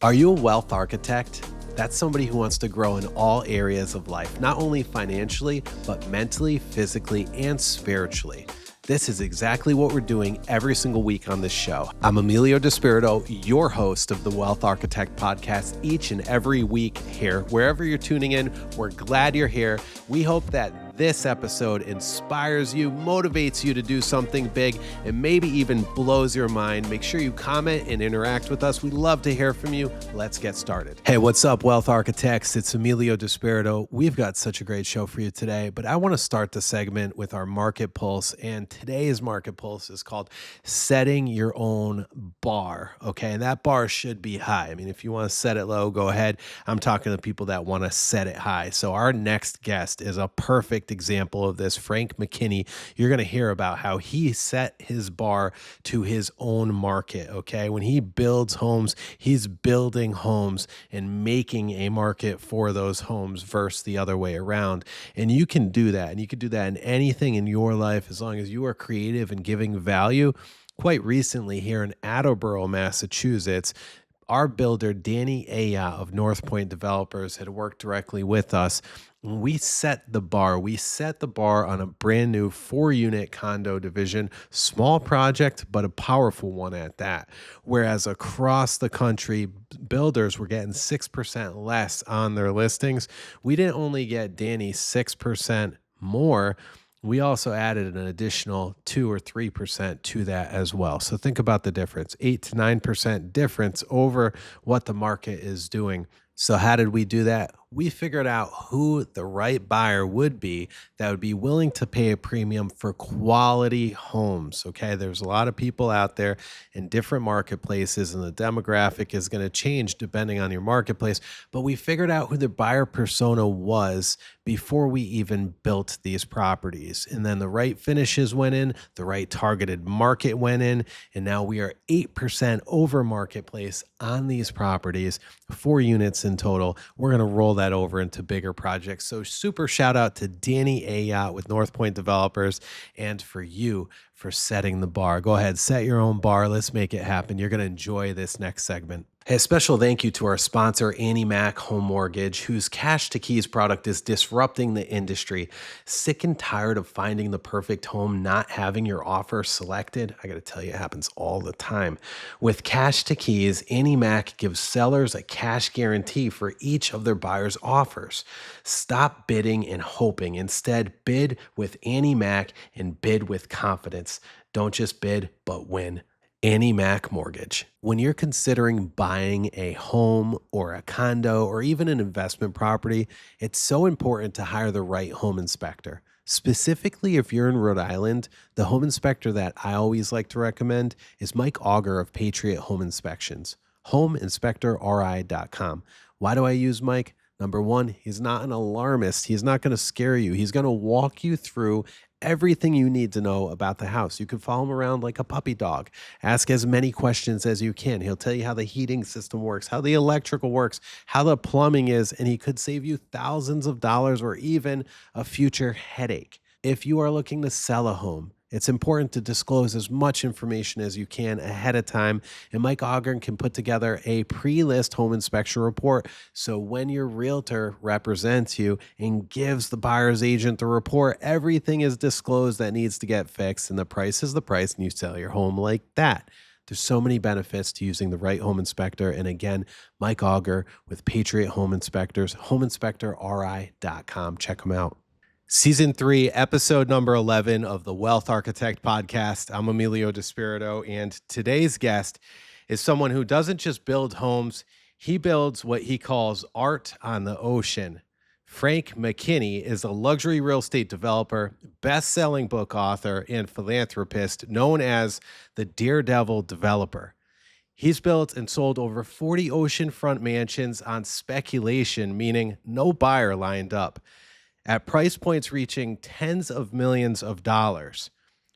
Are you a wealth architect? That's somebody who wants to grow in all areas of life, not only financially, but mentally, physically, and spiritually. This is exactly what we're doing every single week on this show. I'm Emilio Despirito, your host of the Wealth Architect podcast, each and every week here. Wherever you're tuning in, we're glad you're here. We hope that this episode inspires you, motivates you to do something big, and maybe even blows your mind. Make sure you comment and interact with us. We love to hear from you. Let's get started. Hey, what's up, Wealth Architects? It's Emilio Despirito. We've got such a great show for you today, but I want to start the segment with our Market Pulse, and today's Market Pulse is called Setting Your Own Bar, okay? And that bar should be high. I mean, if you want to set it low, go ahead. I'm talking to people that want to set it high. So our next guest is a perfect example of this, Frank McKinney. You're going to hear about how he set his bar to his own market, okay? When he builds homes, he's building homes and making a market for those homes versus the other way around. And you can do that. And you can do that in anything in your life as long as you are creative and giving value. Quite recently here in Attleboro, Massachusetts, our builder, Danny Aya of North Point Developers, had worked directly with us. We set the bar. We set the bar on a brand new 4-unit condo division, small project, but a powerful one at that. Whereas across the country, builders were getting 6% less on their listings. We didn't only get Danny 6% more, we also added an additional 2 or 3% to that as well. So think about the difference, 8 to 9% difference over what the market is doing. So how did we do that? We figured out who the right buyer would be that would be willing to pay a premium for quality homes. Okay, there's a lot of people out there in different marketplaces, and the demographic is going to change depending on your marketplace. But we figured out who the buyer persona was before we even built these properties. And then the right finishes went in, the right targeted market went in, and now we are 8% over marketplace on these properties, 4 units in total. We're going to roll that over into bigger projects. So super shout out to Danny Aya with North Point Developers, and for you for setting the bar. Go ahead, set your own bar. Let's make it happen. You're going to enjoy this next segment. Hey, a special thank you to our sponsor, Annie Mac Home Mortgage, whose Cash to Keys product is disrupting the industry. Sick and tired of finding the perfect home, not having your offer selected? I got to tell you, it happens all the time. With Cash to Keys, Annie Mac gives sellers a cash guarantee for each of their buyers' offers. Stop bidding and hoping. Instead, bid with Annie Mac and bid with confidence. Don't just bid, but win. Annie Mac Mortgage. When you're considering buying a home or a condo or even an investment property, it's so important to hire the right home inspector. Specifically, if you're in Rhode Island, the home inspector that I always like to recommend is Mike Auger of Patriot Home Inspections, homeinspectorri.com. Why do I use Mike? Number one, he's not an alarmist. He's not going to scare you. He's going to walk you through everything you need to know about the house. You can follow him around like a puppy dog. Ask as many questions as you can. He'll tell you how the heating system works, how the electrical works, how the plumbing is, and he could save you thousands of dollars or even a future headache. If you are looking to sell a home, it's important to disclose as much information as you can ahead of time, and Mike Auger can put together a pre-list home inspection report, so when your realtor represents you and gives the buyer's agent the report, everything is disclosed that needs to get fixed, and the price is the price, and you sell your home like that. There's so many benefits to using the right home inspector, and again, Mike Auger with Patriot Home Inspectors, homeinspectorri.com. Check them out. Season 3, episode number 11 of the Wealth Architect podcast. I'm Emilio Despirito, and today's guest is someone who doesn't just build homes, he builds what he calls art on the ocean. Frank McKinney is a luxury real estate developer, best-selling book author, and philanthropist known as the Daredevil Developer. He's built and sold over 40 oceanfront mansions on speculation, meaning no buyer lined up, at price points reaching tens of millions of dollars.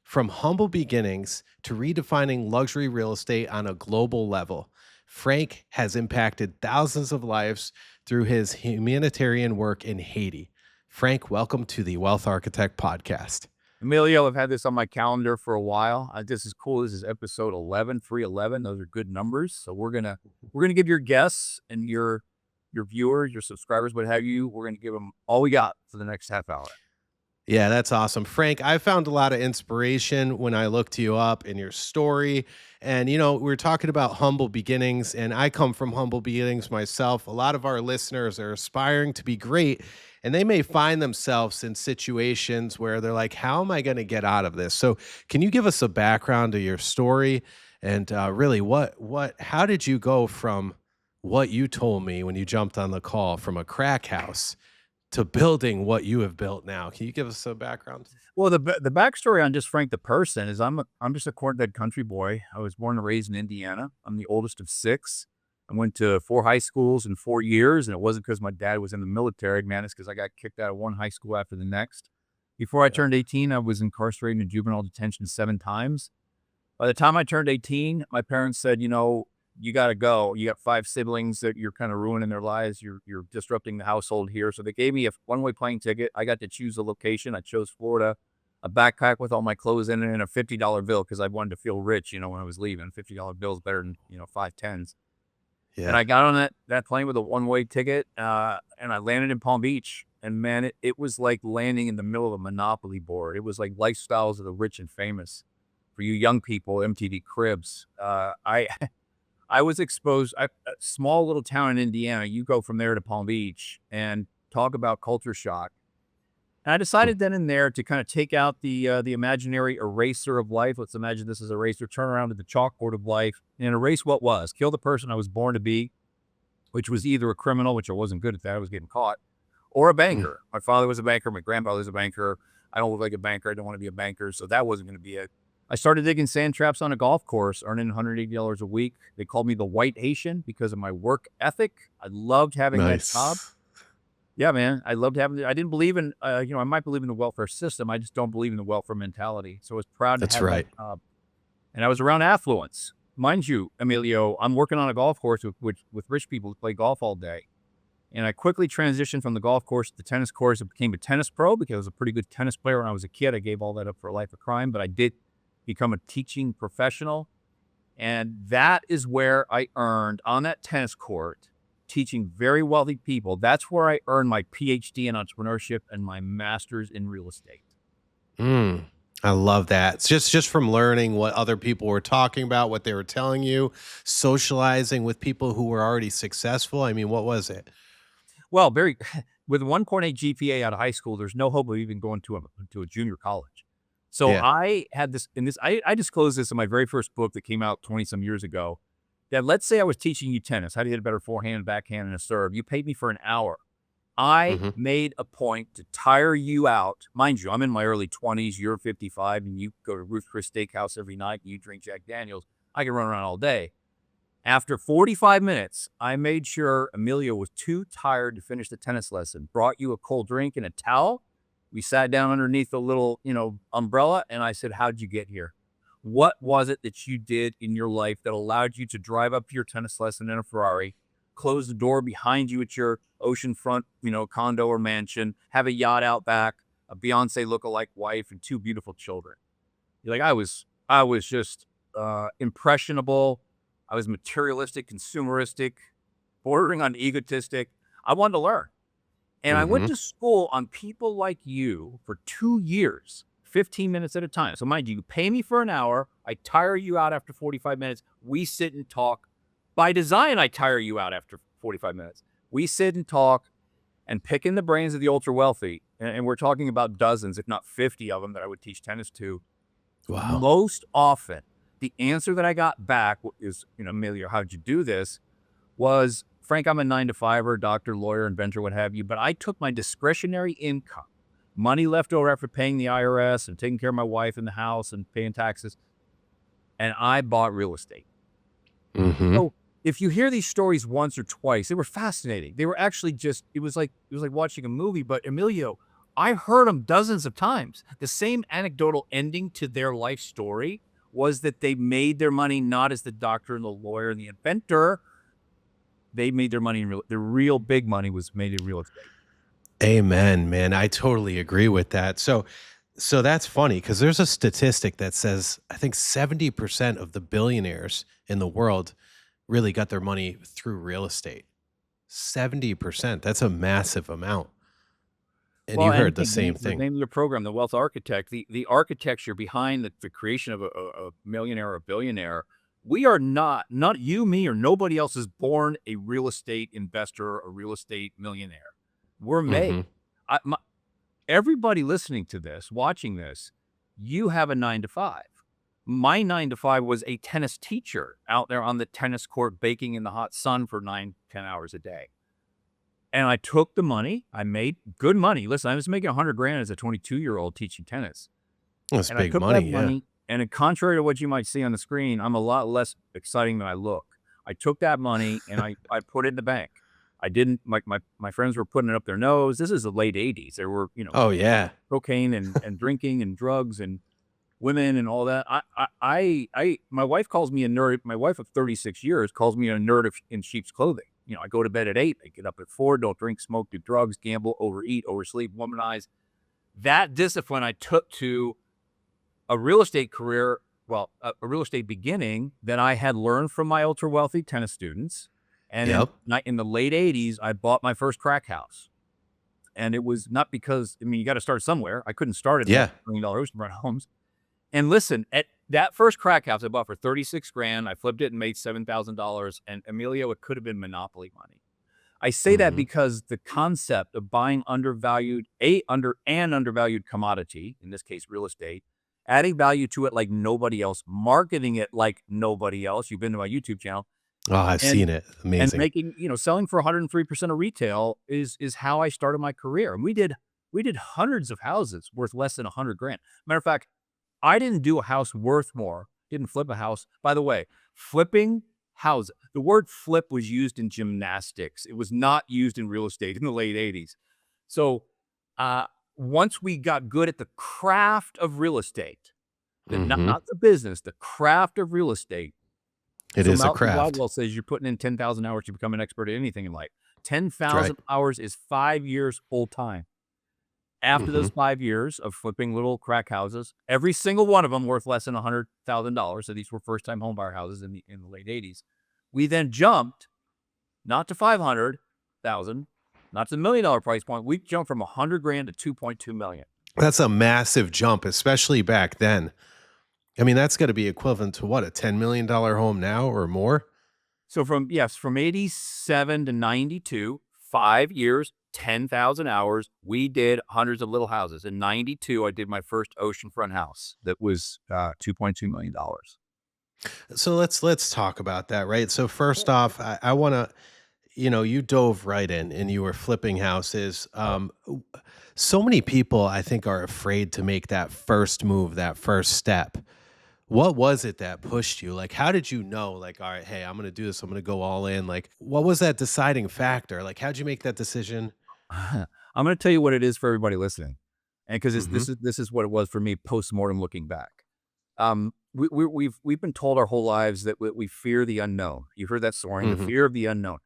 From humble beginnings to redefining luxury real estate on a global level, Frank has impacted thousands of lives through his humanitarian work in Haiti. Frank, welcome to the Wealth Architect podcast. Emilio, I've had this on my calendar for a while. This is cool. This is episode 11, 311. Those are good numbers. So we're gonna give your guests and your viewers, your subscribers, what have you. We're gonna give them all we got for the next half hour. Yeah, that's awesome. Frank, I found a lot of inspiration when I looked you up in your story. And, we were talking about humble beginnings, and I come from humble beginnings myself. A lot of our listeners are aspiring to be great, and they may find themselves in situations where they're like, how am I going to get out of this? So, can you give us a background of your story? And really, how did you go from what you told me when you jumped on the call from a crack house to building what you have built now? Can you give us some background? Well, the backstory on just Frank the person is I'm just a corn-fed country boy. I was born and raised in Indiana. I'm the oldest of six. I went to 4 high schools in 4 years, and it wasn't because my dad was in the military, man. It's because I got kicked out of one high school after the next. Before I Yeah. turned 18, I was incarcerated in juvenile detention 7 times. By the time I turned 18, my parents said, you got to go. You got 5 siblings that you're kind of ruining their lives. You're disrupting the household here. So they gave me a one-way plane ticket. I got to choose a location. I chose Florida, a backpack with all my clothes in it, and a $50 bill because I wanted to feel rich, when I was leaving. $50 bill is better than, 5 tens. And Yeah. I got on that plane with a one-way ticket, and I landed in Palm Beach. And man, it was like landing in the middle of a Monopoly board. It was like Lifestyles of the Rich and Famous for you young people, MTV Cribs. I was exposed. A small little town in Indiana. You go from there to Palm Beach, and talk about culture shock. And I Hmm. decided then and there to kind of take out the imaginary eraser of life. Let's imagine this is a eraser. Turn around to the chalkboard of life and erase what was. Kill the person I was born to be, which was either a criminal, which I wasn't good at that. I was getting caught, or a Mm. banker. My father was a banker. My grandfather was a banker. I don't look like a banker. I don't want to be a banker. So that wasn't going to be it. I started digging sand traps on a golf course, earning $180 a week. They called me the White Haitian because of my work ethic. I loved having that job. Nice. Yeah, man. I loved having it. I didn't believe in, I might believe in the welfare system. I just don't believe in the welfare mentality. So I was proud to That's have that right. job. And I was around affluence. Mind you, Emilio, I'm working on a golf course with rich people who play golf all day. And I quickly transitioned from the golf course to the tennis course. I became a tennis pro because I was a pretty good tennis player when I was a kid. I gave all that up for a life of crime, but I did become a teaching professional. And that is where I earned on that tennis court, teaching very wealthy people. That's where I earned my PhD in entrepreneurship and my master's in real estate. Mm. I love that. It's just from learning what other people were talking about, what they were telling you, socializing with people who were already successful. I mean, what was it? Well, very with 1.8 GPA out of high school, there's no hope of even going to a junior college. So Yeah. I had this in this I disclosed this in my very first book that came out 20 some years ago. That let's say I was teaching you tennis, how to hit a better forehand, backhand, and a serve. You paid me for an hour. I Hmm. made a point to tire you out. Mind you, I'm in my early 20s, you're 55, and you go to Ruth's Chris Steakhouse every night and you drink Jack Daniels. I can run around all day. After 45 minutes, I made sure Emilio was too tired to finish the tennis lesson, brought you a cold drink and a towel. We sat down underneath a little, umbrella, and I said, how'd you get here? What was it that you did in your life that allowed you to drive up to your tennis lesson in a Ferrari, close the door behind you at your oceanfront, condo or mansion, have a yacht out back, a Beyonce lookalike wife, and 2 beautiful children? You're like, I was just impressionable. I was materialistic, consumeristic, bordering on egotistic. I wanted to learn. And I went Hmm. to school on people like you for 2 years, 15 minutes at a time. So mind you, you pay me for an hour. I tire you out after 45 minutes. We sit and talk. By design, I tire you out after 45 minutes. We sit and talk and pick in the brains of the ultra wealthy. And we're talking about dozens, if not 50 of them that I would teach tennis to. Wow. Most often, the answer that I got back is, Amelia, how'd you do this? Was, Frank, I'm a 9 to 5er, doctor, lawyer, inventor, what have you, but I took my discretionary income, money left over after paying the IRS and taking care of my wife in the house and paying taxes, and I bought real estate. Hmm. So if you hear these stories once or twice, they were fascinating. They were actually just, it was like watching a movie, but Emilio, I heard them dozens of times. The same anecdotal ending to their life story was that they made their money not as the doctor and the lawyer and the inventor. They made their money in the real big money was made in real estate. Amen, man. I totally agree with that. So So that's funny because there's a statistic that says I think 70% of the billionaires in the world really got their money through real estate. 70%. That's a massive amount. And Well, you and heard the again, same the thing. name of your program, The Wealth Architect, the architecture behind the creation of a millionaire or a billionaire, we are not you, me, or nobody else is born a real estate investor or a real estate millionaire. We're Hmm. made. Everybody listening to this, watching this, you have a 9 to 5. My 9 to 5 was a tennis teacher out there on the tennis court, baking in the hot sun for 9, 10 hours a day. And I took the money. I made good money. Listen, I was making 100 grand as a 22-year-old teaching tennis. That's And I big took that money. Yeah. money, and contrary to what you might see on the screen, I'm a lot less exciting than I look. I took that money and I put it in the bank. I didn't my friends were putting it up their nose. This is the late 80s. There were, Oh, yeah. cocaine and drinking and drugs and women and all that. My wife calls me a nerd. My wife of 36 years calls me a nerd in sheep's clothing. I go to bed at 8, I get up at 4, don't drink, smoke, do drugs, gamble, overeat, oversleep, womanize. That discipline I took to a real estate career, a real estate beginning that I had learned from my ultra wealthy tennis students. And Yep. in the late 80s, I bought my first crack house. And it was not because, you got to start somewhere. I couldn't start at Yeah. multi-million-dollar oceanfront homes. And listen, at that first crack house I bought for 36 grand, I flipped it and made $7,000. And Emilio, it could have been monopoly money. I say that Hmm. because the concept of buying undervalued commodity, in this case, real estate, adding value to it like nobody else, marketing it like nobody else. You've been to my YouTube channel, Oh, I've and seen it. Amazing. making, selling for 103% of retail is how I started my career. And we did hundreds of houses worth less than 100 grand. Matter of fact, I didn't do a house worth more. Didn't flip a house. By the way, flipping houses. The word flip was used in gymnastics. It was not used in real estate in the late 80s. So once we got good at the craft of real estate, Hmm. not the business, the craft of real estate. It So is a Malcolm craft. Gladwell says you're putting in 10,000 hours to become an expert at anything in life. That's right. 10,000 hours is 5 years full time. After those Hmm. 5 years of flipping little crack houses, every single one of them worth less than $100,000. So these were first-time homebuyer houses in the late 80s. We then jumped not to 500,000, not to the $1 million price point. We jumped from 100 grand to 2.2 million. That's a massive jump, especially back then. I mean, that's got to be equivalent to what, a $10 million home now or more? So from 87 to 92, 5 years, 10,000 hours, we did hundreds of little houses. In 92, I did my first oceanfront house that was $2.2 million. So let's talk about that, right? So first off, I want to, you dove right in and you were flipping houses. So many people, I think, are afraid to make that first move, that first step. What was it that pushed you? Like, how did you know, like, all right, hey, I'm going to do this. I'm going to go all in. Like, what was that deciding factor? Like, how'd you make that decision? I'm going to tell you what it is for everybody listening, and because Hmm. this is what it was for me post-mortem looking back. We've been told our whole lives that we fear the unknown. You heard that soaring, the Hmm. fear of the unknown.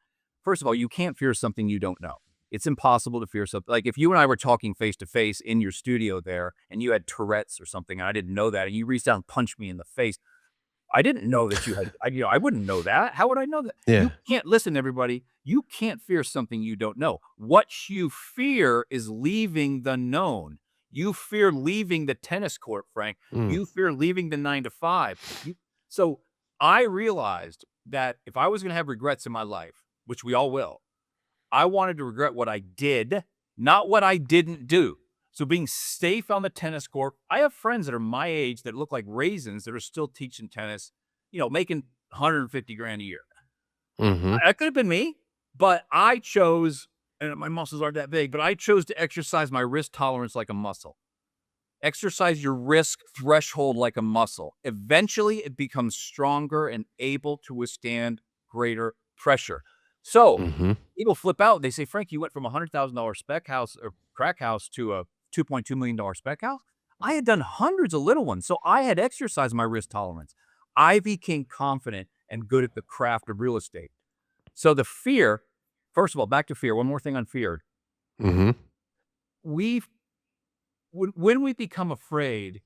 First of all, you can't fear something you don't know. It's impossible to fear something. Like if you and I were talking face to face in your studio there, and you had Tourette's or something, and I didn't know that, and you reached out and punched me in the face, I didn't know that you had. I wouldn't know that. How would I know that? Yeah. You can't listen, everybody. You can't fear something you don't know. What you fear is leaving the known. You fear leaving the tennis court, Frank. Mm. You fear leaving the 9 to 5. So I realized that if I was going to have regrets in my life, which we all will, I wanted to regret what I did, not what I didn't do. So being safe on the tennis court, I have friends that are my age that look like raisins that are still teaching tennis, making 150 grand a year. Hmm. That could have been me, but I chose, and my muscles aren't that big, but I chose to exercise my risk tolerance like a muscle. Exercise your risk threshold like a muscle. Eventually, it becomes stronger and able to withstand greater pressure. So Hmm. people flip out. They say, Frank, you went from a $100,000 spec house or crack house to a $2.2 million spec house. I had done hundreds of little ones. So I had exercised my risk tolerance. I became confident and good at the craft of real estate. So the fear, first of all, back to fear. One more thing on fear. Hmm. We when we become afraid,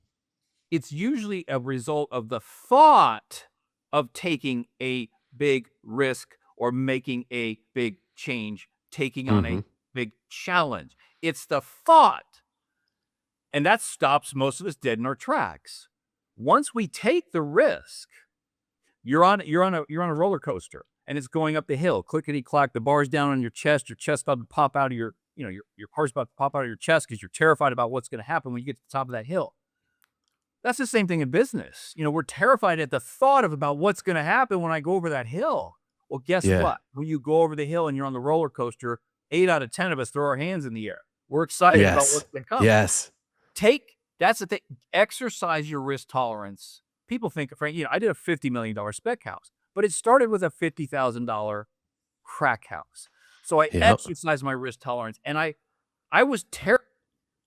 it's usually a result of the thought of taking a big risk or making a big change, taking on Hmm. a big challenge. It's the thought. And that stops most of us dead in our tracks. Once we take the risk, you're on a roller coaster and it's going up the hill, clickety clack, the bar's down on your chest about to pop out of your car's about to pop out of your chest because you're terrified about what's going to happen when you get to the top of that hill. That's the same thing in business. We're terrified at the thought of about what's going to happen when I go over that hill. Well, guess Yeah. what? When you go over the hill and you're on the roller coaster, 8 out of 10 of us throw our hands in the air. We're excited about Yes. what's going to come. Yes. That's the thing. Exercise your risk tolerance. People think, Frank, I did a $50 million spec house, but it started with a $50,000 crack house. So I Yep. exercised my risk tolerance, and I was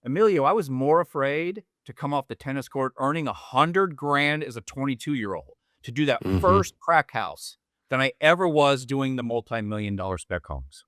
Emilio, I was more afraid to come off the tennis court earning $100,000 as a 22-year-old to do that Hmm. first crack house than I ever was doing the multi-million-dollar spec homes.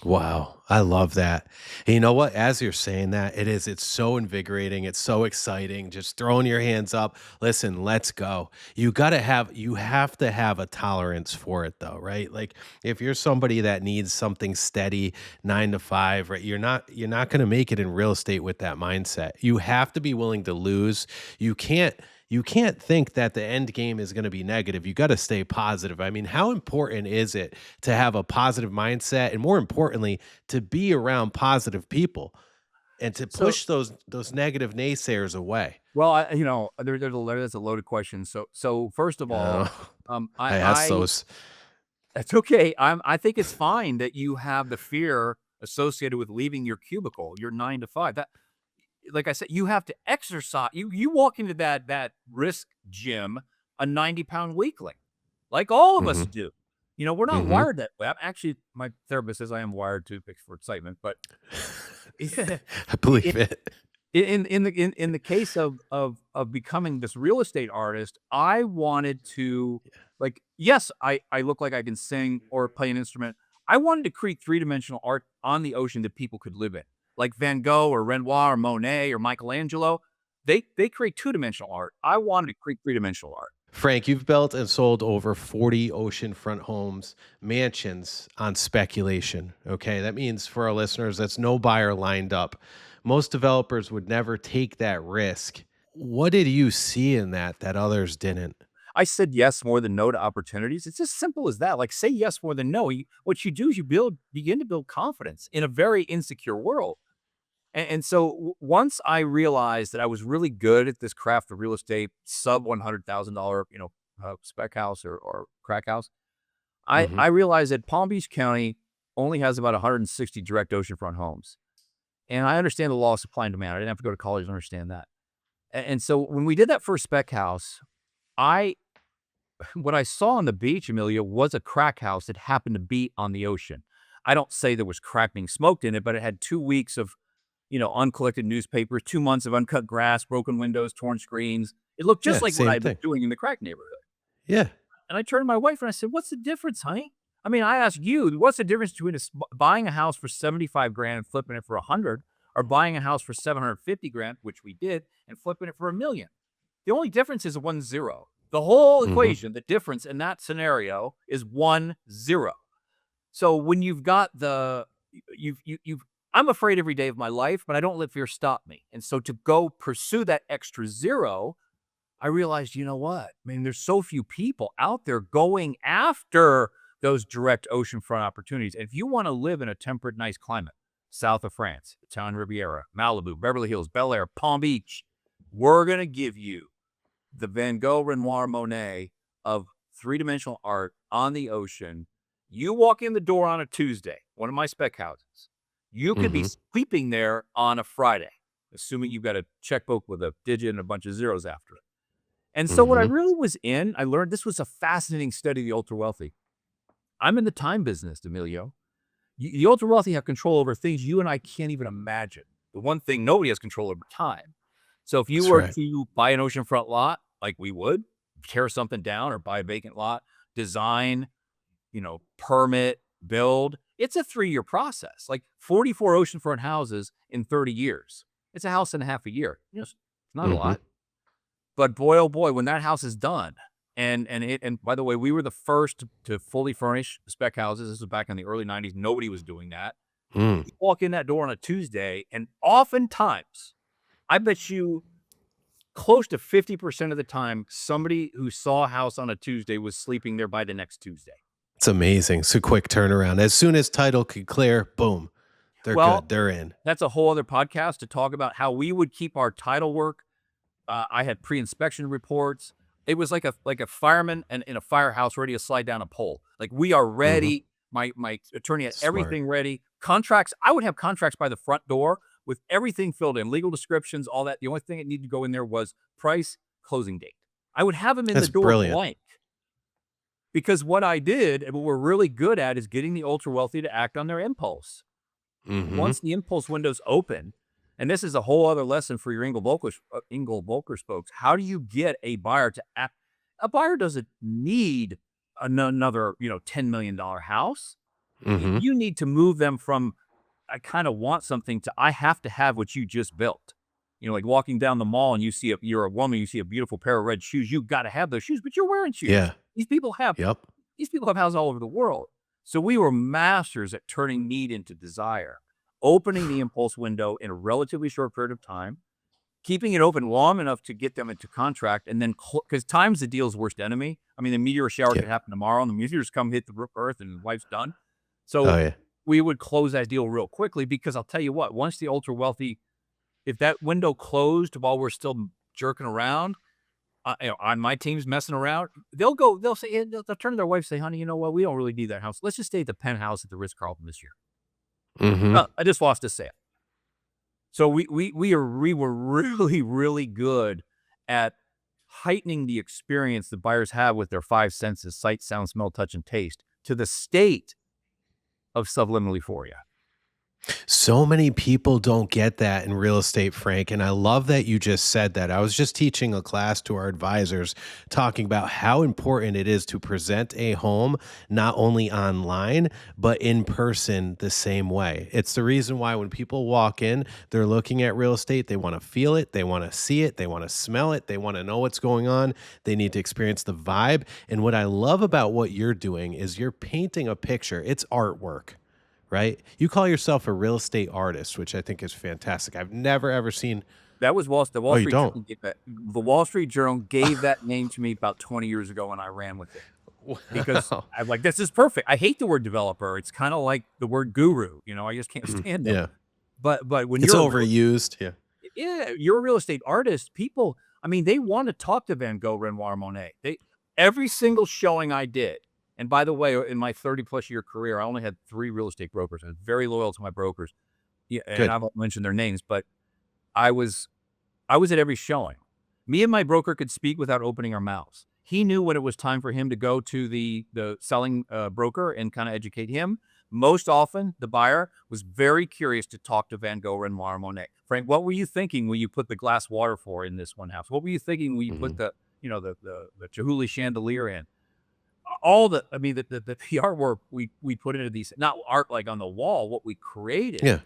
Wow, I love that. And you know what? As you're saying that, it's so invigorating. It's so exciting. Just throwing your hands up. Listen, let's go. You have to have a tolerance for it though, right? Like if you're somebody that needs something steady, 9 to 5, right? You're not going to make it in real estate with that mindset. You have to be willing to lose. You can't you can't think that the end game is going to be negative. You got to stay positive. I mean, how important is it to have a positive mindset and more importantly, to be around positive people and to So, push those negative naysayers away? well, there's a loaded question. So first of all, Uh, um, I I, asked I those. That's okay. I think it's fine that you have the fear associated with leaving your cubicle, your 9 to 5. That, like I said, you have to exercise. You walk into that risk gym, a 90-pound weakling, like all of us Hmm. do. We're not Hmm. wired that way. Actually, my therapist says I am wired to pitch for excitement, but I believe it, it. in the case of becoming this real estate artist, I wanted to, like, yes, I look like I can sing or play an instrument. I wanted to create three-dimensional art on the ocean that people could live in. Like Van Gogh or Renoir or Monet or Michelangelo. They create two-dimensional art. I wanted to create three-dimensional art. Frank, you've built and sold over 40 oceanfront homes, mansions on speculation. Okay. That means for our listeners, that's no buyer lined up. Most developers would never take that risk. What did you see in that others didn't? I said yes more than no to opportunities. It's as simple as that. Like, say yes more than no. What you do is begin to build confidence in a very insecure world. And so once I realized that I was really good at this craft of real estate, sub $100,000, spec house or crack house, I Hmm. I realized that Palm Beach County only has about 160 direct oceanfront homes, and I understand the law of supply and demand. I didn't have to go to college to understand that. And so when we did that first spec house, I what I saw on the beach, Amelia, was a crack house that happened to be on the ocean. I don't say there was crack being smoked in it, but it had 2 weeks of uncollected newspapers, 2 months of uncut grass, broken windows, torn screens. It looked just Yeah, like what same I was thing. doing in the crack neighborhood. Yeah. And I turned to my wife and I said, "What's the difference, honey?" I mean, I asked you, what's the difference between buying a house for 75 grand and flipping it for 100, or buying a house for 750 grand, which we did, and flipping it for 1 million? The only difference is 1 0. The whole Hmm. equation, the difference in that scenario is 1 0. So when you've got you've I'm afraid every day of my life, but I don't let fear stop me. And so to go pursue that extra zero, I realized, you know what? I mean, there's so few people out there going after those direct oceanfront opportunities. And if you want to live in a temperate, nice climate, south of France, Italian Riviera, Malibu, Beverly Hills, Bel Air, Palm Beach, we're going to give you the Van Gogh, Renoir, Monet of three-dimensional art on the ocean. You walk in the door on a Tuesday, one of my spec houses. You could be Hmm. sleeping there on a Friday, assuming you've got a checkbook with a digit and a bunch of zeros after it. And so what I Hmm. really was I learned this was a fascinating study of the ultra wealthy. I'm in the time business, Emilio. The ultra wealthy have control over things you and I can't even imagine. The one thing nobody has control over, time. So if you That's were right. to buy an oceanfront lot, like we would, tear something down or buy a vacant lot, design, permit, build, it's a 3-year process, like 44 oceanfront houses in 30 years. It's a house and a half a year. It's not a Mm-hmm. lot. But boy, oh boy, when that house is done, and by the way, we were the first to fully furnish spec houses. This was back in the early 90s. Nobody was doing that. Mm. You walk in that door on a Tuesday, and oftentimes, I bet you close to 50% of the time, somebody who saw a house on a Tuesday was sleeping there by the next Tuesday. It's amazing. It's a quick turnaround. As soon as title could clear, boom, they're Well, good. They're in. that's a whole other podcast to talk about how we would keep our title work. I had pre-inspection reports. It was like a fireman in a firehouse ready to slide down a pole. Like, we are ready. My attorney had Smart. everything ready. Contracts, I would have contracts by the front door with everything filled in, legal descriptions, all that. The only thing that needed to go in there was price, closing date. I would have them in That's the door brilliant. blank. Because what I did, and what we're really good at, is getting the ultra wealthy to act on their impulse. Mm-hmm. Once the impulse window's open, and this is a whole other lesson for your Engel Volkers folks. How do you get a buyer to act? A buyer doesn't need another, $10 million house. Mm-hmm. You need to move them from, I kind of want something, to, I have to have what you just built. Like walking down the mall and you're a woman, you see a beautiful pair of red shoes. You got to have those shoes, but you're wearing shoes. Yeah. These people have houses all over the world. So we were masters at turning need into desire, opening the impulse window in a relatively short period of time, keeping it open long enough to get them into contract, and then, because time's the deal's worst enemy. I mean, the meteor shower could happen tomorrow, and the meteors come hit the earth, and wife's done. So we would close that deal real quickly, because I'll tell you what, once the ultra wealthy, if that window closed while we're still jerking around, on my team's messing around, they'll say, they'll turn to their wife and say, honey, you know what? We don't really need that house. Let's just stay at the penthouse at the Ritz-Carlton this year. Mm-hmm. I just lost a sale. So we were really, really good at heightening the experience the buyers have with their five senses: sight, sound, smell, touch, and taste, to the state of subliminal euphoria. So many people don't get that in real estate, Frank. And I love that you just said that. I was just teaching a class to our advisors, talking about how important it is to present a home, not only online, but in person the same way. It's the reason why when people walk in, they're looking at real estate, they want to feel it, they want to see it, they want to smell it, they want to know what's going on, they need to experience the vibe. And what I love about what you're doing is you're painting a picture. It's artwork. Right? You call yourself a real estate artist, which I think is fantastic. I've never, ever seen. That was the Wall Street Journal. The Wall Street Journal gave that name to me about 20 years ago, and I ran with it. Because I'm like, this is perfect. I hate the word developer. It's kind of like the word guru. I just can't stand it. Yeah. But when it's you're overused. you're a real estate artist. People, they want to talk to Van Gogh, Renoir, Monet. Every single showing I did. And by the way, in my 30-plus year career, I only had 3 real estate brokers. I was very loyal to my brokers. Yeah, and I won't mention their names, but I was at every showing. Me and my broker could speak without opening our mouths. He knew when it was time for him to go to the selling broker and kind of educate him. Most often, the buyer was very curious to talk to Van Gogh, Renoir, Monet. Frank, what were you thinking when you put the glass waterfall in this one house? What were you thinking when you put the Chihuly chandelier in? All the PR work we put into these, not art like on the wall, what we created. Yeah.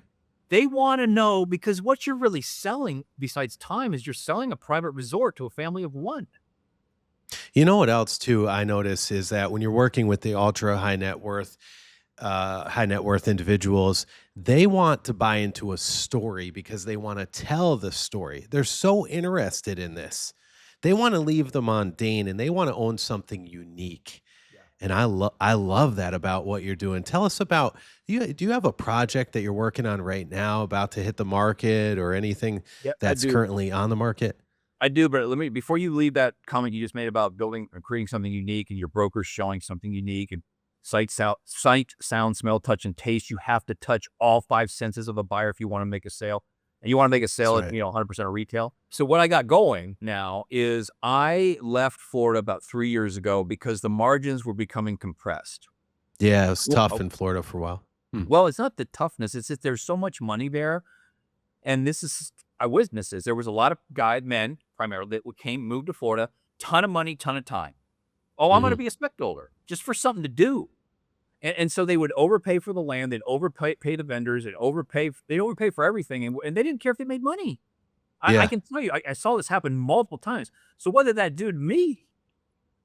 They want to know, because what you're really selling, besides time, is you're selling a private resort to a family of one. You know what else too I notice is that when you're working with the ultra high net worth individuals, they want to buy into a story because they want to tell the story. They're so interested in this. They want to leave the mundane and they want to own something unique. And I love that about what you're doing. Tell us about, do you have a project that you're working on right now about to hit the market, or anything that's currently on the market? I do, but before you leave that comment you just made about building or creating something unique, and your broker's showing something unique, and sight, sound, smell, touch, and taste, you have to touch all 5 senses of a buyer if you want to make a sale. And you want to make a sale at 100% of retail. So what I got going now is I left Florida about 3 years ago because the margins were becoming compressed. Yeah, it was tough in Florida for a while. Well, it's not the toughness. It's that there's so much money there. And I witnessed this. There was a lot of men primarily that moved to Florida, ton of money, ton of time. Oh, I'm going to be a spec builder just for something to do. And so they would overpay for the land, they'd overpay the vendors, they'd overpay for everything, and they didn't care if they made money. I Yeah. can tell you, I saw this happen multiple times. So what did that do to me?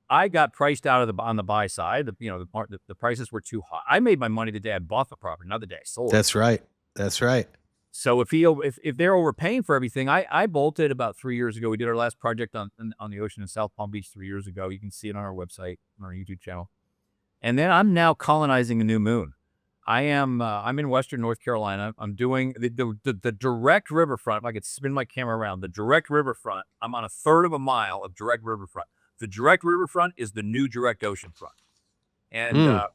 I got priced out of on the buy side. The prices were too high. I made my money the day I bought the property, not the day I sold it. That's right. That's right. So if they're overpaying for everything, I bolted about 3 years ago. We did our last project on the ocean in South Palm Beach 3 years ago. You can see it on our website, on our YouTube channel. And then I'm now colonizing a new moon. I'm in Western North Carolina. I'm doing the direct riverfront. If I could spin my camera around, the direct riverfront, I'm on a third of a mile of direct riverfront. The direct riverfront is the new direct ocean front. And Mm.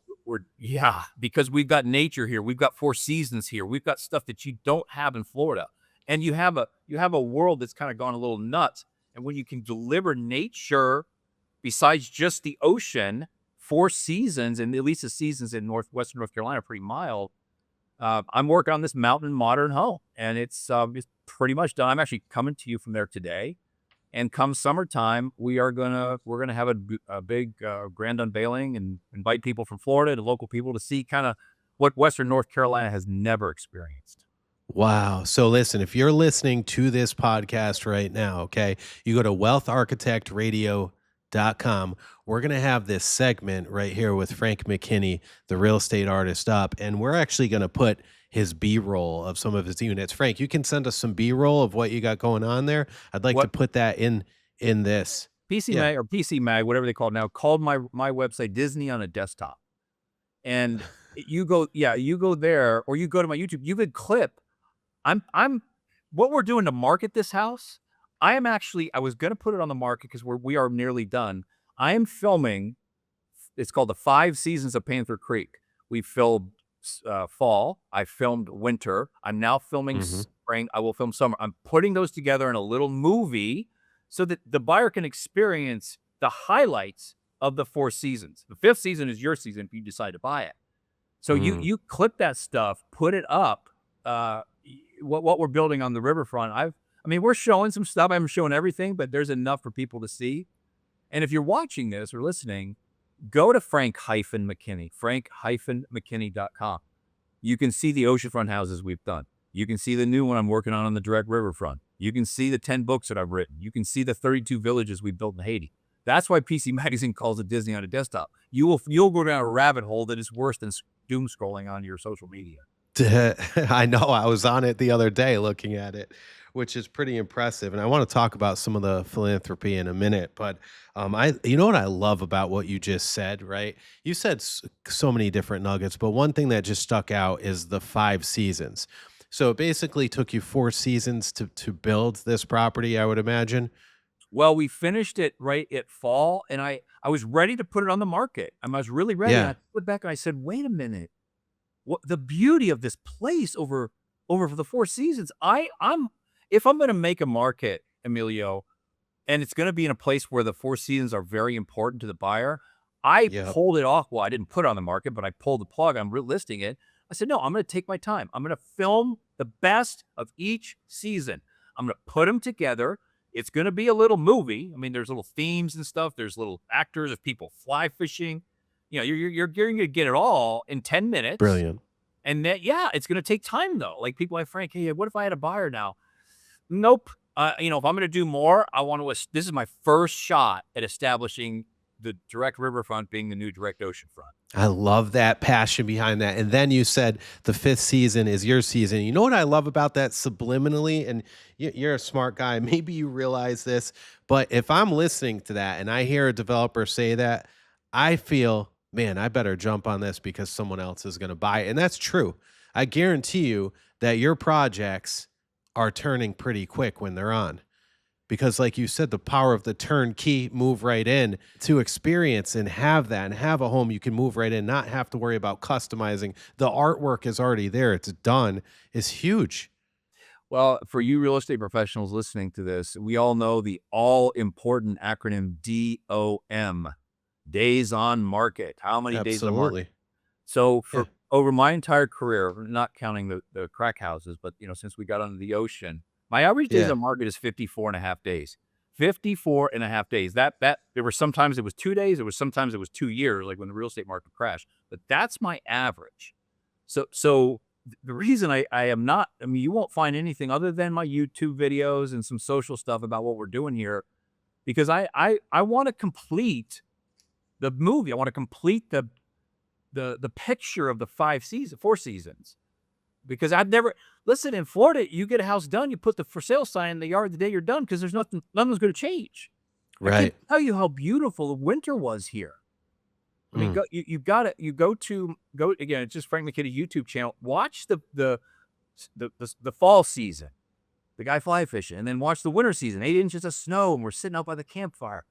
because we've got nature here. We've got 4 seasons here. We've got stuff that you don't have in Florida. And you have a world that's kind of gone a little nuts. And when you can deliver nature besides just the ocean, 4 seasons, and at least the seasons in Western North Carolina are pretty mild. I'm working on this mountain modern home, and it's pretty much done. I'm actually coming to you from there today. And come summertime, we're gonna have a big grand unveiling and invite people from Florida and local people to see kind of what Western North Carolina has never experienced. Wow. So listen, if you're listening to this podcast right now, okay, you go to wealtharchitectradio.com. We're going to have this segment right here with Frank McKinney, the real estate artist, up, and we're actually going to put his B-roll of some of his units. Frank, you can send us some B-roll of what you got going on there. I'd like to What put that in this. PC Yeah. Mag or PC Mag, whatever they call it now, called my website Disney on a Desktop. And you go there, or you go to my YouTube, you could clip. I'm what we're doing to market this house. I was going to put it on the market because we are nearly done. I am filming. It's called the 5 Seasons of Panther Creek. We filmed fall. I filmed winter. I'm now filming Mhm. spring. I will film summer. I'm putting those together in a little movie so that the buyer can experience the highlights of the 4 seasons. The 5th season is your season if you decide to buy it. So Mm. you clip that stuff, put it up. What we're building on the riverfront. We're showing some stuff. I'm showing everything, but there's enough for people to see. And if you're watching this or listening, go to frank-mckinney.com. You can see the oceanfront houses we've done. You can see the new one I'm working on the direct riverfront. You can see the 10 books that I've written. You can see the 32 villages we built in Haiti. That's why PC Magazine calls it Disney on a Desktop. You'll go down a rabbit hole that is worse than doom scrolling on your social media. I know. I was on it the other day looking at it, which is pretty impressive. And I want to talk about some of the philanthropy in a minute. But you know what I love about what you just said, right? You said so many different nuggets, but one thing that just stuck out is the 5 seasons. So it basically took you 4 seasons to build this property, I would imagine. Well, we finished it right at fall, and I was ready to put it on the market. I was really ready. And Yeah. I put back and I said, wait a minute. What the beauty of this place over the 4 seasons. If I'm going to make a market, Emilio, and it's going to be in a place where the 4 seasons are very important to the buyer, I Yep. pulled it off. Well, I didn't put it on the market, but I pulled the plug on listing it. I said, no, I'm going to take my time. I'm going to film the best of each season. I'm going to put them together. It's going to be a little movie. There's little themes and stuff. There's little actors of people fly fishing. You're going to get it all in 10 minutes. Brilliant. And that, it's going to take time though. Like people like Frank, hey, what if I had a buyer now? Nope. If I'm going to do more, this is my first shot at establishing the direct riverfront being the new direct ocean front. I love that passion behind that. And then you said the 5th season is your season. You know what I love about that subliminally? And you're a smart guy. Maybe you realize this, but if I'm listening to that and I hear a developer say that, I feel, man, I better jump on this because someone else is going to buy it. And that's true. I guarantee you that your projects are turning pretty quick when they're on. Because like you said, the power of the turnkey, move right in to experience and have that and have a home you can move right in, not have to worry about customizing. The artwork is already there. It's done, is huge. Well, for you real estate professionals listening to this, we all know the all-important acronym DOM, Days on Market. How many days on market? Absolutely. So over my entire career, not counting the crack houses, but since we got onto the ocean, my average days Yeah. on market is 54.5 days. 54 and a half days. That there were sometimes it was 2 days, there was sometimes it was 2 years, like when the real estate market crashed. But that's my average. So the reason I am not, I mean, you won't find anything other than my YouTube videos and some social stuff about what we're doing here, because I want to complete the movie. I want to complete the picture of the 4 seasons. Because I've never, listen, in Florida, you get a house done, you put the for sale sign in the yard the day you're done, because there's nothing's going to change. I Right. can't tell you how beautiful the winter was here. I mean, you go again. It's just Frank McKinney YouTube channel. Watch the fall season, the guy fly fishing, and then watch the winter season. 8 inches of snow, and we're sitting out by the campfire.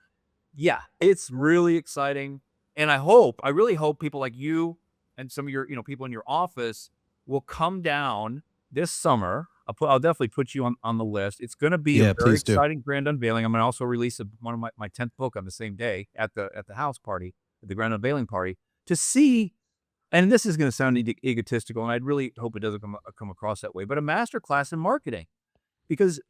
Yeah, it's really exciting, and I really hope people like you and some of your people in your office will come down this summer. I'll definitely put you on the list. It's going to be a very exciting grand unveiling. I'm going to also release one of my 10th book on the same day at the house party, at the grand unveiling party, to see. And this is going to sound egotistical, and I really hope it doesn't come across that way. But a master class in marketing, because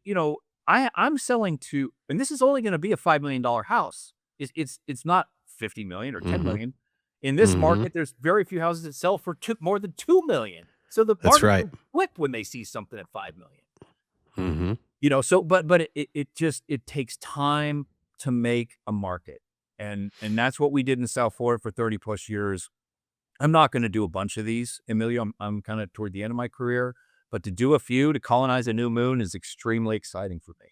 I'm selling to, and this is only going to be a $5 million house. It's not 50 million or 10 million. In this market, there's very few houses that sell for more than 2 million. So the market will flip when they see something at 5 million. So but it takes time to make a market, and that's what we did in South Florida for 30 plus years. I'm not going to do a bunch of these, Emilio. I'm kind of toward the end of my career, but to do a few, to colonize a new moon, is extremely exciting for me.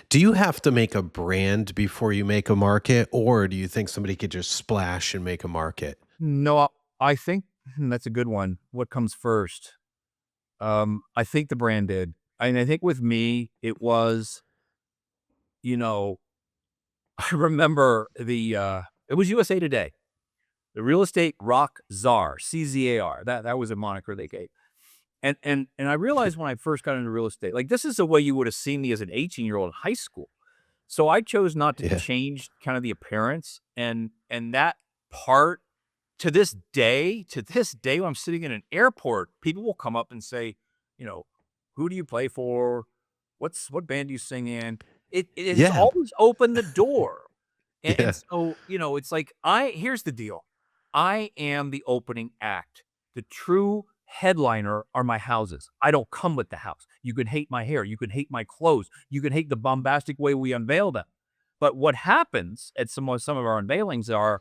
Do you have to make a brand before you make a market, or do you think somebody could just splash and make a market? No, I think that's a good one. What comes first? I think the brand did. I think with me, it was, I remember it was USA Today, the real estate rock czar, CZAR. That was a moniker they gave. And I realized when I first got into real estate, like, this is the way you would have seen me as an 18-year-old in high school. So I chose not to change kind of the appearance, and that part. To this day, when I'm sitting in an airport, people will come up and say, who do you play for? What band do you sing in? It has always opened the door. And so, it's like, here's the deal. I am the opening act. The true headliner are my houses. I don't come with the house. You can hate my hair. You can hate my clothes. You can hate the bombastic way we unveil them. But what happens at some of our unveilings are,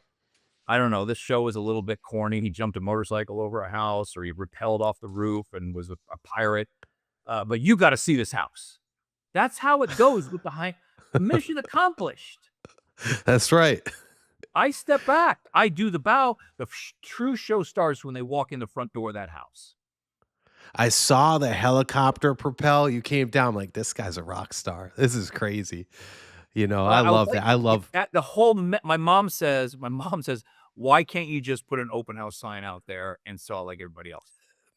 I don't know, this show was a little bit corny. He jumped a motorcycle over a house, or he rappelled off the roof and was a pirate. But you got to see this house. That's how it goes with the mission accomplished. That's right. I step back. I do the bow. The true show starts when they walk in the front door of that house. I saw the helicopter propel. You came down like, this guy's a rock star. This is crazy. I love that. I love the whole. My mom says, why can't you just put an open house sign out there and sell it like everybody else?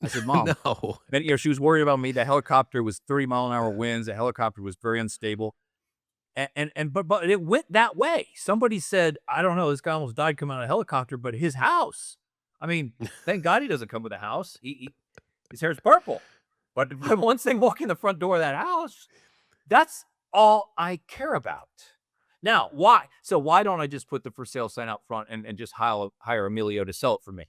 I said, Mom, no. Then, she was worried about me. The helicopter was 30-mile-an-hour winds. The helicopter was very unstable. But it went that way. Somebody said, I don't know, this guy almost died coming out of a helicopter, but his house, I mean, thank God he doesn't come with a house. His hair's purple. But once they walk in the front door of that house, that's all I care about. Now, why? So why don't I just put the for sale sign out front and just hire Emilio to sell it for me?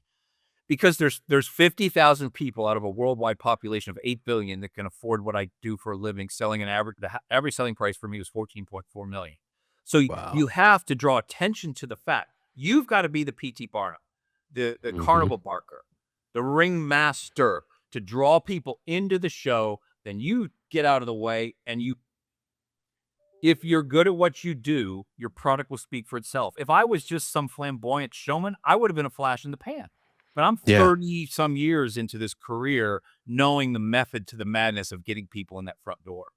Because there's 50,000 people out of a worldwide population of 8 billion that can afford what I do for a living, selling the average selling price for me was 14.4 million. So you have to draw attention to the fact you've got to be the P.T. Barnum, the carnival barker, the ringmaster, to draw people into the show. Then you get out of the way, and if you're good at what you do, your product will speak for itself. If I was just some flamboyant showman, I would have been a flash in the pan. But I'm 30 some years into this career, knowing the method to the madness of getting people in that front door.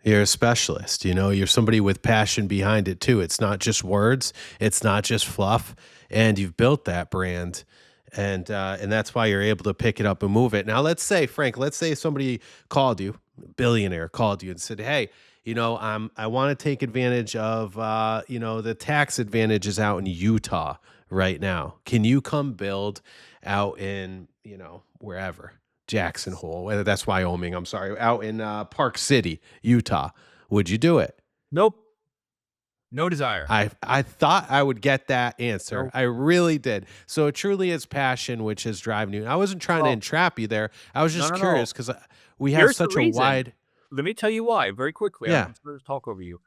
You're a specialist. You're somebody with passion behind it too. It's not just words. It's not just fluff. And you've built that brand. And that's why you're able to pick it up and move it. Now, let's say, Frank, somebody called you, a billionaire called you and said, hey, I want to take advantage of, the tax advantages out in Utah right now. Can you come build out in, wherever, Jackson Hole, whether that's Wyoming, I'm sorry, out in Park City, Utah? Would you do it? Nope. No desire. I thought I would get that answer. No. I really did. So it truly is passion which is driving you. I wasn't trying to Well, entrap you there. I was no, just no, no. curious because we have Here's the such a reason. wide. Let me tell you why very quickly. Yeah. I'm sorry to talk over you.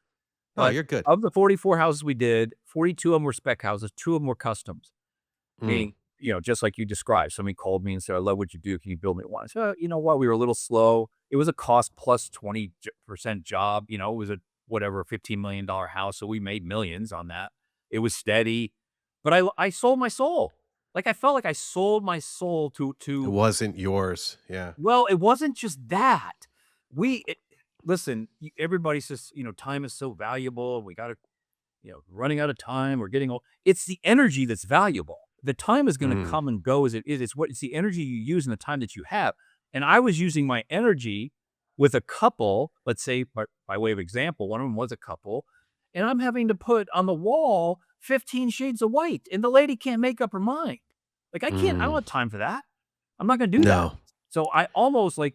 No, But you're good. of the 44 houses we did, 42 of them were spec houses, 2 of them were customs. Mm, Meaning, just like you described, somebody called me and said, "I love what you do. Can you build me one?" I said, "You know what? We were a little slow. It was a cost plus 20% job. It was a whatever $15 million house, so we made millions on that. It was steady, but I sold my soul. Like I felt like I sold my soul it to. wasn't yours. Yeah. Well, it wasn't just that. Listen. Everybody says time is so valuable. We got to running out of time, we're getting old. It's the energy that's valuable. The time is gonna Mm, come and go as it is. It's the energy you use and the time that you have. And I was using my energy with a couple, let's say by way of example, one of them was a couple, and I'm having to put on the wall 15 shades of white, and the lady can't make up her mind. Like I don't mm. have time for that. I'm not gonna do that. No. So I almost like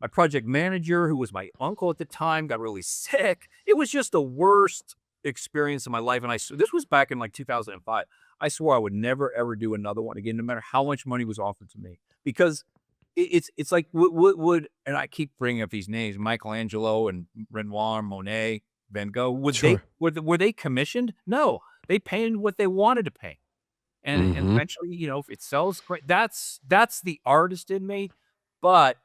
my project manager, who was my uncle at the time, got really sick. It was just the worst experience of my life, and this was back in, like, 2005. I swore I would never, ever do another one again, no matter how much money was offered to me, because it's like, would and I keep bringing up these names, Michelangelo and Renoir, Monet, Van Gogh, Sure. were they commissioned? No, they painted what they wanted to paint, and Mhm. eventually, if it sells, great. That's the artist in me, but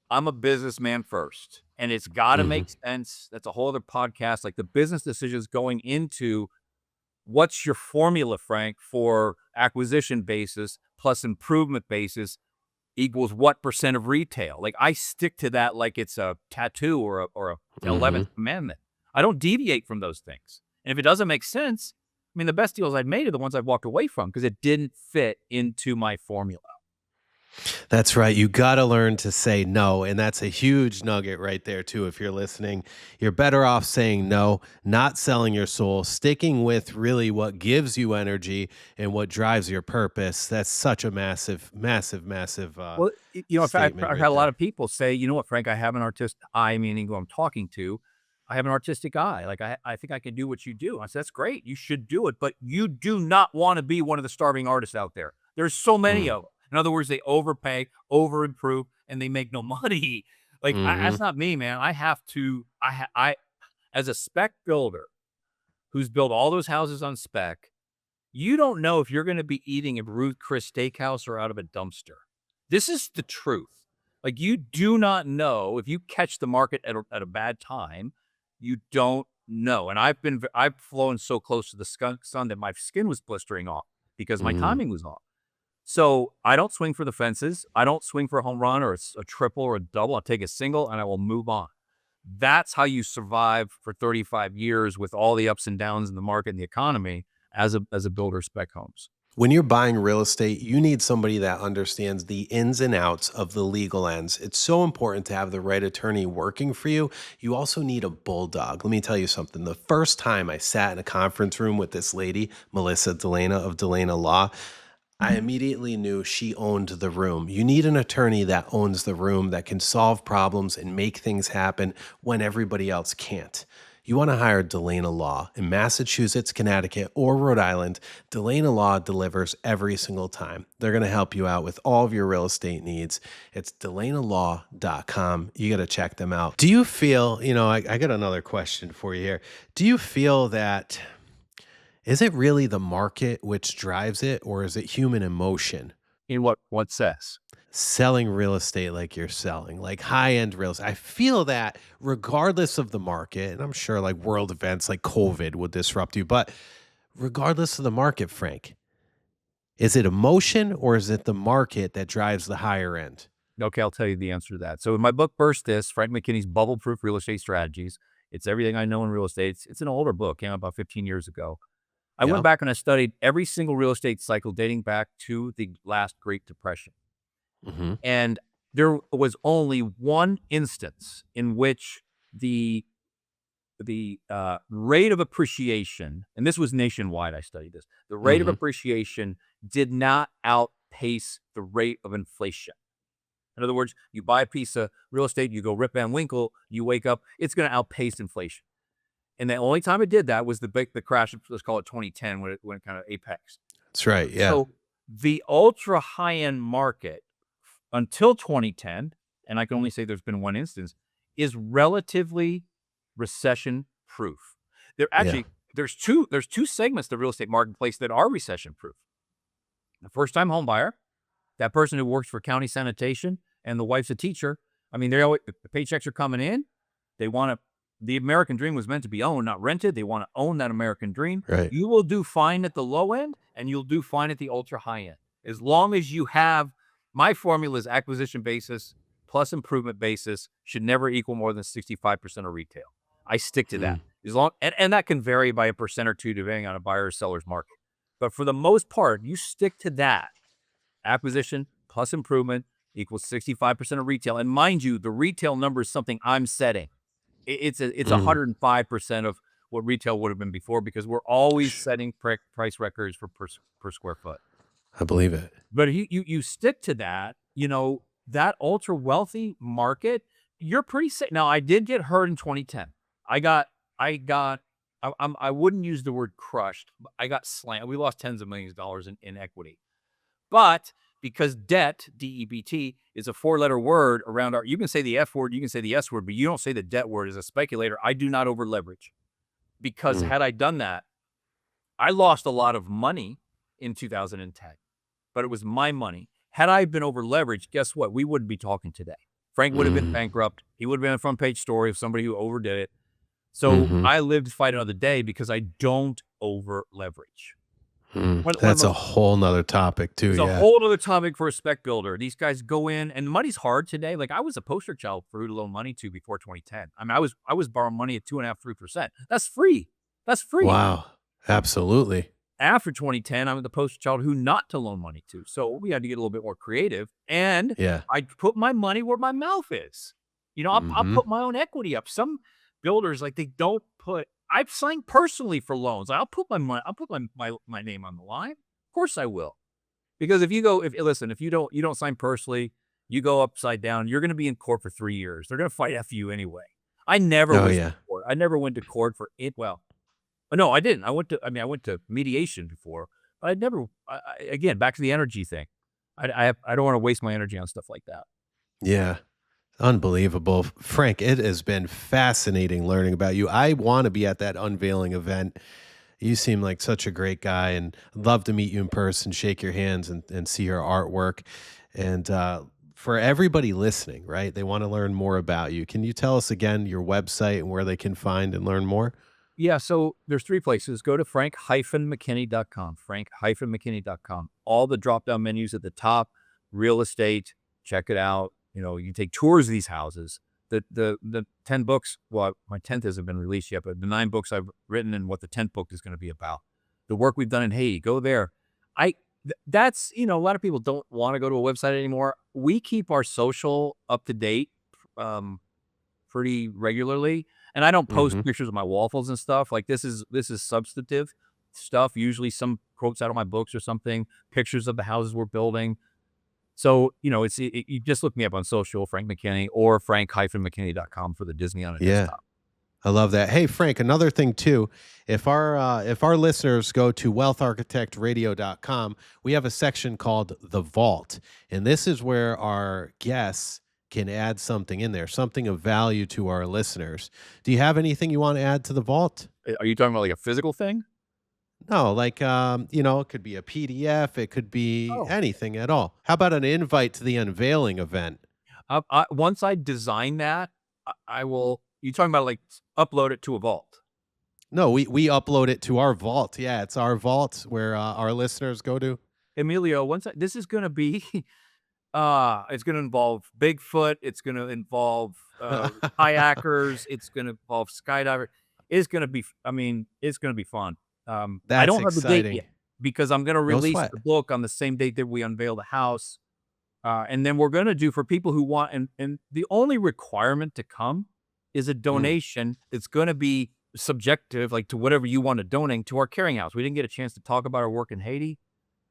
I'm a businessman first, and it's gotta Mhm. make sense. That's a whole other podcast, like, the business decisions going into what's your formula, Frank, for acquisition basis plus improvement basis equals what percent of retail? Like, I stick to that like it's a tattoo or a Mhm. 11th commandment. I don't deviate from those things, and if it doesn't make sense, I mean, the best deals I've made are the ones I've walked away from because it didn't fit into my formula. That's right. You got to learn to say no. And that's a huge nugget right there, too. If you're listening, you're better off saying no, not selling your soul, sticking with really what gives you energy and what drives your purpose. That's such a massive, massive, massive Well, if statement I've had right a lot there. of people say, "You know what, Frank, I have an artist I," meaning who I'm talking to, "I have an artistic eye. Like, I think I can do what you do." I said, "That's great. You should do it, but you do not wanna be one of the starving artists out there. There's so many Mm. of them. In other words, they overpay, over improve, and they make no money. Like, Hmm. that's not me, man. I have to I as a spec builder who's built all those houses on spec, you don't know if you're gonna be eating at Ruth Chris Steakhouse or out of a dumpster. This is the truth. Like, you do not know if you catch the market at a bad time, you don't know, and I've flown so close to the sun that my skin was blistering off because my Mm. timing was off. So, I don't swing for the fences. I don't swing for a home run or a triple or a double. I'll take a single, and I will move on. That's how you survive for 35 years with all the ups and downs in the market and the economy as a builder of spec homes. When you're buying real estate, you need somebody that understands the ins and outs of the legal ends. It's so important to have the right attorney working for you. You also need a bulldog. Let me tell you something. The first time I sat in a conference room with this lady, Melissa Delana of Delana Law, I immediately knew she owned the room. You need an attorney that owns the room, that can solve problems and make things happen when everybody else can't. You want to hire Delana Law in Massachusetts, Connecticut, or Rhode Island. Delana Law delivers every single time. They're going to help you out with all of your real estate needs. It's delanalaw.com. You got to check them out. Do you feel, I got another question for you here. Do you feel that is it really the market which drives it, or is it human emotion? In what sense? Selling real estate like you're selling, like high-end real estate. I feel that regardless of the market, and I'm sure like world events like COVID would disrupt you, but regardless of the market, Frank, is it emotion or is it the market that drives the higher end? Okay, I'll tell you the answer to that. So in my book, Burst This, Frank McKinney's Bubble-Proof Real Estate Strategies, it's everything I know in real estate. It's an older book, came out about 15 years ago. I went Yeah. back and I studied every single real estate cycle dating back to the last Great Depression. Hmm. And there was only one instance in which the rate of appreciation, and this was nationwide, I studied this, the rate of Hmm. appreciation did not outpace the rate of inflation. In other words, you buy a piece of real estate, you go Rip Van Winkle, you wake up, it's going to outpace inflation. And the only time it did that was the crash of, let's call it 2010, when it kind of apex. That's right. Yeah. So the ultra high-end market until 2010, and I can only say there's been one instance, is relatively recession-proof. There's two segments of the real estate marketplace that are recession-proof. The first-time home buyer, that person who works for county sanitation, and the wife's a teacher. I mean, the paychecks are coming in. They want to. The American dream was meant to be owned, not rented. They want to own that American dream. Right. You will do fine at the low end, and you'll do fine at the ultra high end. As long as you have, my formula is acquisition basis plus improvement basis should never equal more than 65% of retail. I stick to that. As long, and that can vary by 1% or 2% depending on a buyer or seller's market. But for the most part, you stick to that. Acquisition plus improvement equals 65% of retail. And mind you, the retail number is something I'm setting. It's 105% of what retail would have been before, because we're always setting price records for per square foot. I believe it. But you stick to that, that ultra wealthy market, you're pretty safe. Now, I did get hurt in 2010. I wouldn't use the word crushed, but I got slammed. We lost tens of millions of dollars in equity. But because debt, DEBT, is a 4-letter word around you can say the F word, you can say the S word, but you don't say the debt word. As a speculator, I do not over leverage, because had I done that, I lost a lot of money in 2010, but it was my money. Had I been over leveraged, guess what? We wouldn't be talking today. Frank would have been bankrupt. He would have been a front page story of somebody who overdid it. So I lived to fight another day because I don't over leverage. That's a whole nother topic too. It's a whole other topic for a spec builder. These guys go in, and money's hard today. Like, I was a poster child for who to loan money to before 2010. I mean, I was borrowing money at 2.5%, 3%. That's free. That's free. Wow, absolutely. After 2010, I'm the poster child who not to loan money to. So we had to get a little bit more creative, and I put my money where my mouth is. I'll put my own equity up. Some builders, like, they don't put. I've signed personally for loans. I'll put my money. I'll put my name on the line. Of course I will, because if you don't sign personally, you go upside down. You're going to be in court for 3 years. They're going to fight after you anyway. I never went to court. I never went to court for it. Well, no, I didn't. I went to mediation before, but I never. Again, back to the energy thing. I don't want to waste my energy on stuff like that. Yeah. Unbelievable. Frank, it has been fascinating learning about you. I want to be at that unveiling event. You seem like such a great guy, and I'd love to meet you in person, shake your hands, and see your artwork. And for everybody listening, right, they want to learn more about you. Can you tell us again your website and where they can find and learn more? Yeah, so there's 3 places. Go to frank-mckinney.com, frank-mckinney.com. All the drop-down menus at the top, real estate, check it out. You can take tours of these houses. The 10 books, well, my 10th hasn't been released yet, but the 9 books I've written and what the 10th book is going to be about. The work we've done in Haiti, go there. That's, a lot of people don't want to go to a website anymore. We keep our social up to date pretty regularly. And I don't post pictures of my waffles and stuff. Like, this is substantive stuff, usually some quotes out of my books or something, pictures of the houses we're building. So, you just look me up on social, Frank McKinney, or frank-mckinney.com for the Disney on a desktop. I love that. Hey, Frank, another thing too, if our listeners go to wealtharchitectradio.com, we have a section called The Vault. And this is where our guests can add something in there, something of value to our listeners. Do you have anything you want to add to The Vault? Are you talking about like a physical thing? No, like, it could be a PDF. It could be anything at all. How about an invite to the unveiling event? Once I design that, I will. You talking about like upload it to a vault? No, we upload it to our vault. Yeah, it's our vault where our listeners go to. Emilio, this is going to be, it's going to involve Bigfoot. It's going to involve kayakers. It's going to involve skydivers. It's going to be. It's going to be fun. I don't have the date yet because I'm going to release the book on the same date that we unveil the house. And then we're going to do for people who want, and the only requirement to come is a donation. It's going to be subjective, like to whatever you want to donate to our carrying house. We didn't get a chance to talk about our work in Haiti,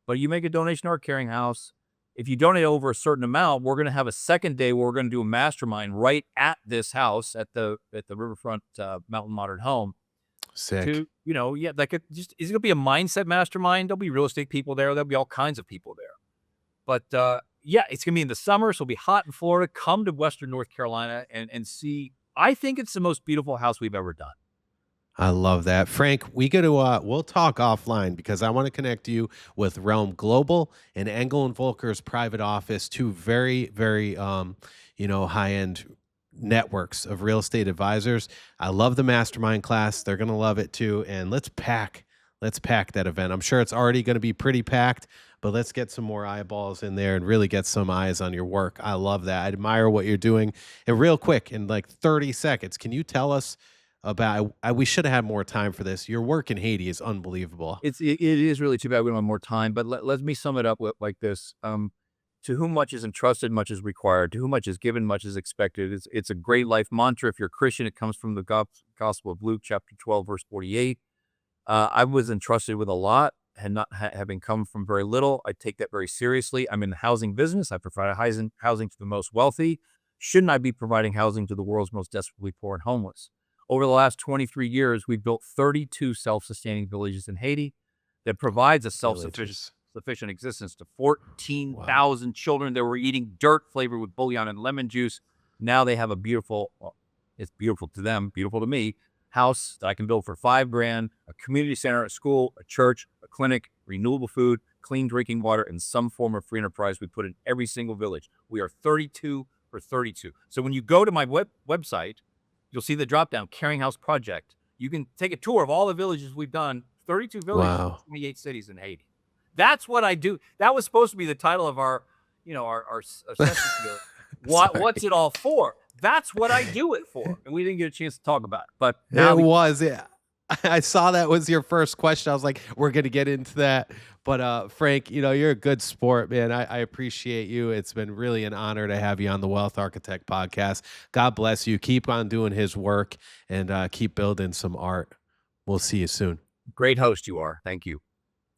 but you make a donation to our carrying house. If you donate over a certain amount, we're going to have a second day where we're going to do a mastermind right at this house at the Riverfront Mountain Modern Home. Sick. to, like is it gonna be a mindset mastermind? There'll be real estate people there. There'll be all kinds of people there. But it's gonna be in the summer, so it'll be hot in Florida. Come to Western North Carolina and see. I think it's the most beautiful house we've ever done. I love that. Frank, we'll talk offline because I want to connect you with Realm Global and Engel and Volker's private office, two very, very, high-end networks of real estate advisors. I love the mastermind class. They're going to love it too. And let's pack that event. I'm sure it's already going to be pretty packed, but let's get some more eyeballs in there and really get some eyes on your work. I love that. I admire what you're doing. And real quick, in like 30 seconds, can you tell us about, we should have had more time for this. Your work in Haiti is unbelievable. It is really too bad we don't have more time, but let me sum it up like this. To whom much is entrusted, much is required. To whom much is given, much is expected. It's a great life mantra. If you're a Christian, it comes from the Gospel of Luke, chapter 12, verse 48. I was entrusted with a lot, and not having come from very little. I take that very seriously. I'm in the housing business. I provide housing to the most wealthy. Shouldn't I be providing housing to the world's most desperately poor and homeless? Over the last 23 years, we've built 32 self-sustaining villages in Haiti that provides a self-sufficient existence to 14,000 children that were eating dirt flavored with bouillon and lemon juice. Now they have a beautiful, it's beautiful to them, beautiful to me, house that I can build for $5,000, a community center, a school, a church, a clinic, renewable food, clean drinking water, and some form of free enterprise we put in every single village. We are 32 for 32. So when you go to my website, you'll see the drop down, Caring House Project. You can take a tour of all the villages we've done, 32 villages, 28 cities in Haiti. That's what I do. That was supposed to be the title of our session together. What's it all for? That's what I do it for. And we didn't get a chance to talk about it. But now I saw that was your first question. I was like, we're going to get into that. But Frank, you're a good sport, man. I appreciate you. It's been really an honor to have you on the Wealth Architect podcast. God bless you. Keep on doing his work and keep building some art. We'll see you soon. Great host you are. Thank you.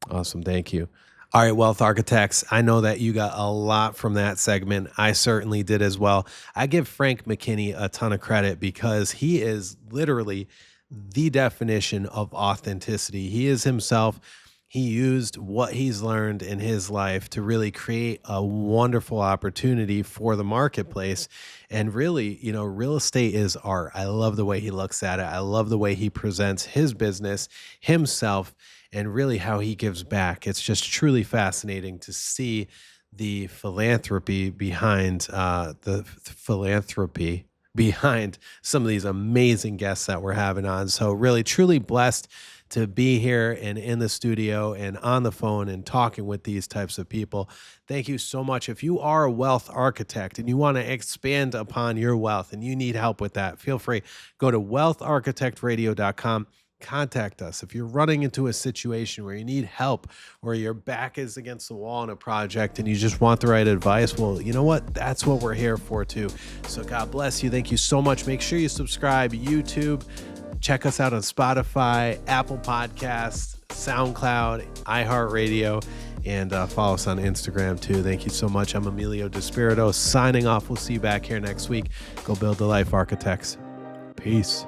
Awesome. Thank you. All right, Wealth Architects, I know that you got a lot from that segment. I certainly did as well. I give Frank McKinney a ton of credit because he is literally the definition of authenticity. He is himself. He used what he's learned in his life to really create a wonderful opportunity for the marketplace. And really, real estate is art. I love the way he looks at it. I love the way he presents his business, himself, and really how he gives back. It's just truly fascinating to see the philanthropy behind some of these amazing guests that we're having on. So really, truly blessed to be here and in the studio and on the phone and talking with these types of people. Thank you so much. If you are a wealth architect and you want to expand upon your wealth and you need help with that, feel free. Go to wealtharchitectradio.com. Contact us. If you're running into a situation where you need help or your back is against the wall in a project and you just want the right advice, well, you know what? That's what we're here for too. So God bless you. Thank you so much. Make sure you subscribe, YouTube. Check us out on Spotify, Apple Podcasts, SoundCloud, iHeartRadio, and follow us on Instagram too. Thank you so much. I'm Emilio Despirito signing off. We'll see you back here next week. Go build the life, architects. Peace.